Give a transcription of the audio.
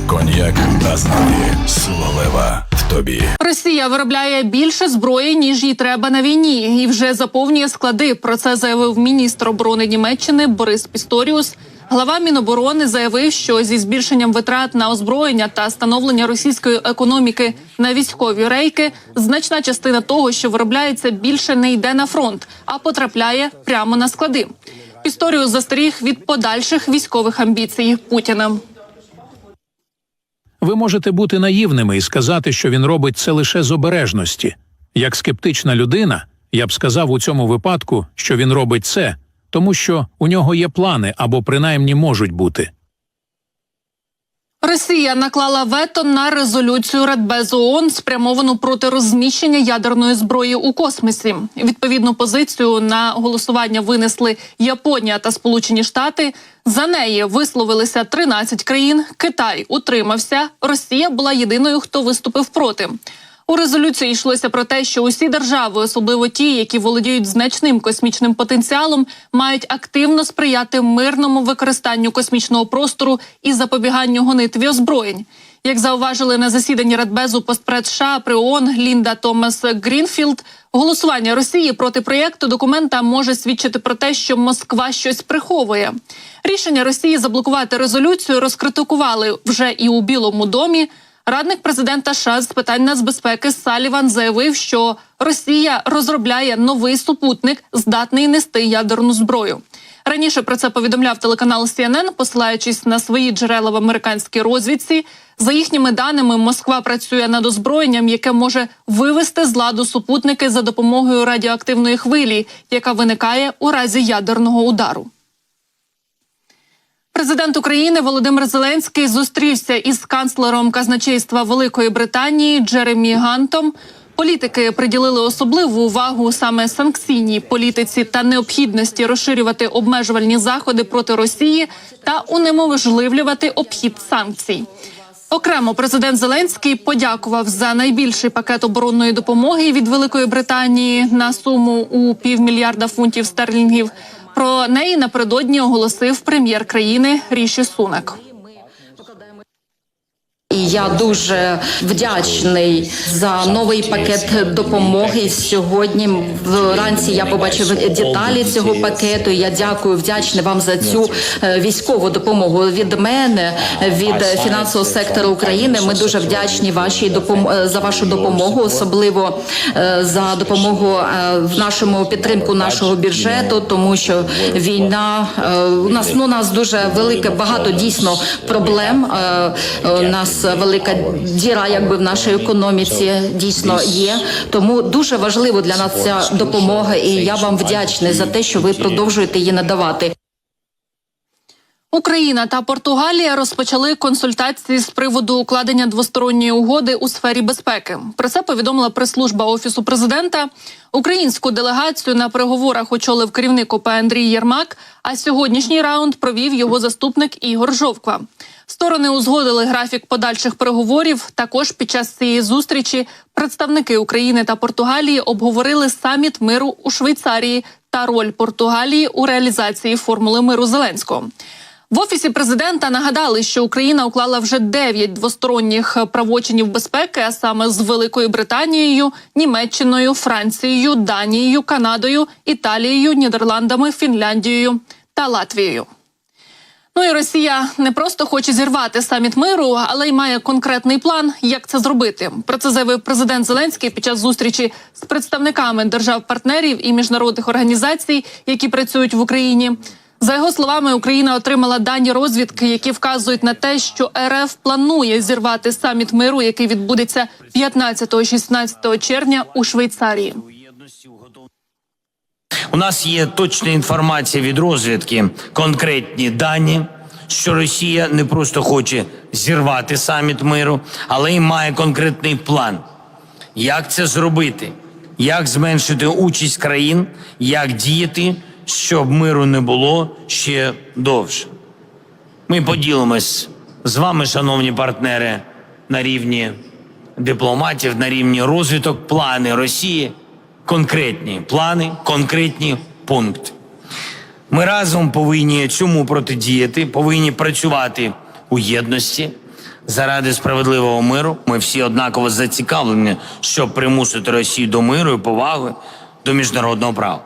Коньяк Азнаді. Сила лева в тобі. Росія виробляє більше зброї, ніж їй треба на війні, і вже заповнює склади. Про це заявив міністр оборони Німеччини Борис Пісторіус. Глава Міноборони заявив, що зі збільшенням витрат на озброєння та становлення російської економіки на військові рейки значна частина того, що виробляється, більше не йде на фронт, а потрапляє прямо на склади. Пісторіус застеріг від подальших військових амбіцій Путіна. Ви можете бути наївними і сказати, що він робить це лише з обережності. Як скептична людина, я б сказав у цьому випадку, що він робить це, тому що у нього є плани або принаймні можуть бути. Росія наклала вето на резолюцію Радбезу ООН, спрямовану проти розміщення ядерної зброї у космосі. Відповідну позицію на голосування винесли Японія та Сполучені Штати. За неї висловилися 13 країн. Китай утримався. Росія була єдиною, хто виступив проти. У резолюції йшлося про те, що усі держави, особливо ті, які володіють значним космічним потенціалом, мають активно сприяти мирному використанню космічного простору і запобіганню гонитві озброєнь. Як зауважили на засіданні Радбезу постпред США при ООН Лінда Томас Грінфілд, голосування Росії проти проєкту документа може свідчити про те, що Москва щось приховує. Рішення Росії заблокувати резолюцію розкритикували вже і у Білому домі. Радник президента США з питань нацбезпеки Саліван заявив, що Росія розробляє новий супутник, здатний нести ядерну зброю. Раніше про це повідомляв телеканал CNN, посилаючись на свої джерела в американській розвідці. За їхніми даними, Москва працює над озброєнням, яке може вивести з ладу супутники за допомогою радіоактивної хвилі, яка виникає у разі ядерного удару. Президент України Володимир Зеленський зустрівся із канцлером казначейства Великої Британії Джеремі Гантом. Політики приділили особливу увагу саме санкційній політиці та необхідності розширювати обмежувальні заходи проти Росії та унеможливлювати обхід санкцій. Окремо президент Зеленський подякував за найбільший пакет оборонної допомоги від Великої Британії на суму у $500 мільярда стерлінгів. Про неї напередодні оголосив прем'єр країни Ріші Сунак. І я дуже вдячний за новий пакет допомоги. Сьогодні вранці я побачив деталі цього пакету. Я дякую, вдячний вам за цю військову допомогу від мене, від фінансового сектору України. Ми дуже вдячні за вашу допомогу, особливо за допомогу в нашому підтримку нашого бюджету, тому що війна у нас дуже велике, багато дійсно проблем. У нас велика діра, якби в нашій економіці дійсно є. Тому дуже важливо для нас ця допомога, і я вам вдячний за те, що ви продовжуєте її надавати. Україна та Португалія розпочали консультації з приводу укладення двосторонньої угоди у сфері безпеки. Про це повідомила прес-служба Офісу президента. Українську делегацію на переговорах очолив керівник ОП Андрій Єрмак, а сьогоднішній раунд провів його заступник Ігор Жовква. Сторони узгодили графік подальших переговорів. Також під час цієї зустрічі представники України та Португалії обговорили саміт миру у Швейцарії та роль Португалії у реалізації формули миру Зеленського. В Офісі президента нагадали, що Україна уклала вже 9 двосторонніх правочинів безпеки, а саме з Великою Британією, Німеччиною, Францією, Данією, Канадою, Італією, Нідерландами, Фінляндією та Латвією. Ну і Росія не просто хоче зірвати саміт миру, але й має конкретний план, як це зробити. Про це заявив президент Зеленський під час зустрічі з представниками держав-партнерів і міжнародних організацій, які працюють в Україні. За його словами, Україна отримала дані розвідки, які вказують на те, що РФ планує зірвати саміт миру, який відбудеться 15-16 червня у Швейцарії. У нас є точна інформація від розвідки, конкретні дані, що Росія не просто хоче зірвати саміт миру, але й має конкретний план. Як це зробити? Як зменшити участь країн? Як діяти, щоб миру не було ще довше? Ми поділимось з вами, шановні партнери, на рівні дипломатів, на рівні розвиток, плани Росії, конкретні плани, конкретні пункти. Ми разом повинні цьому протидіяти, повинні працювати у єдності. Заради справедливого миру ми всі однаково зацікавлені, щоб примусити Росію до миру і поваги до міжнародного права.